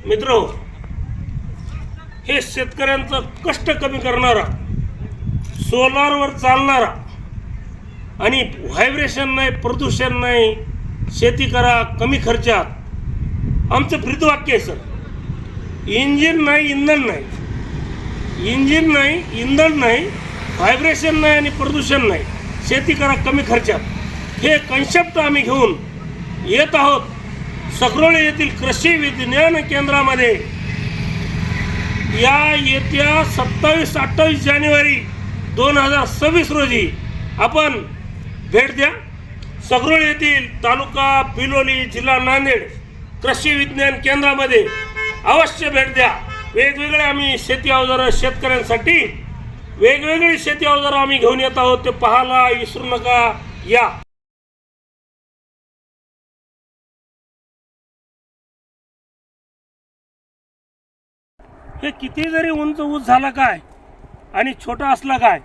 मित्रो, हे शेतकऱ्यांचं कष्ट कमी करणारा, सोलारवर चालणारा आणि व्हायब्रेशन नाही, प्रदूषण नाही, शेती करा कमी खर्चात, आमचं ब्रीदवाक्य आहे सर. इंजिन नाही, इंधन नाही, इंजिन नाही, इंधन नाही, व्हायब्रेशन नाही आणि प्रदूषण नाही, शेती करा कमी खर्चात, हे कन्सेप्ट आम्ही घेऊन येत आहोत. सकरोळी येथील कृषी विज्ञान केंद्रामध्ये या येत्या 27-28 जानेवारी 2026 रोजी आपण भेट द्या. सकरोळी येथील तालुका बिलोली, जिल्हा नांदेड कृषी विज्ञान केंद्रामध्ये अवश्य भेट द्या. वेगवेगळे आम्ही शेती अवजारं शेतकऱ्यांसाठी वेगवेगळी शेती अवजारं आम्ही घेऊन येत आहोत. ते पाहायला विसरू नका. या. हे किती जरी उंच ऊस झाला काय आणि छोटा असला काय,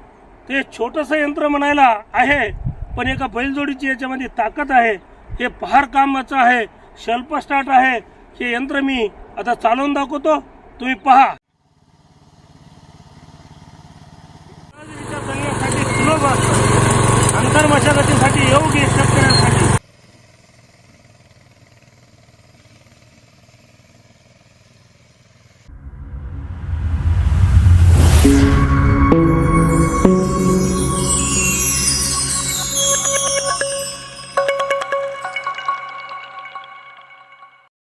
ते छोटंसं यंत्र म्हणायला आहे, पण एका बैलजोडीची याच्यामध्ये ताकद आहे. हे फार कामाचं आहे. शेल्फ स्टार्ट आहे. हे यंत्र मी आता चालवून दाखवतो, तुम्ही पहा. अंतर मशागतीसाठी योग्य शेतकऱ्यांसाठी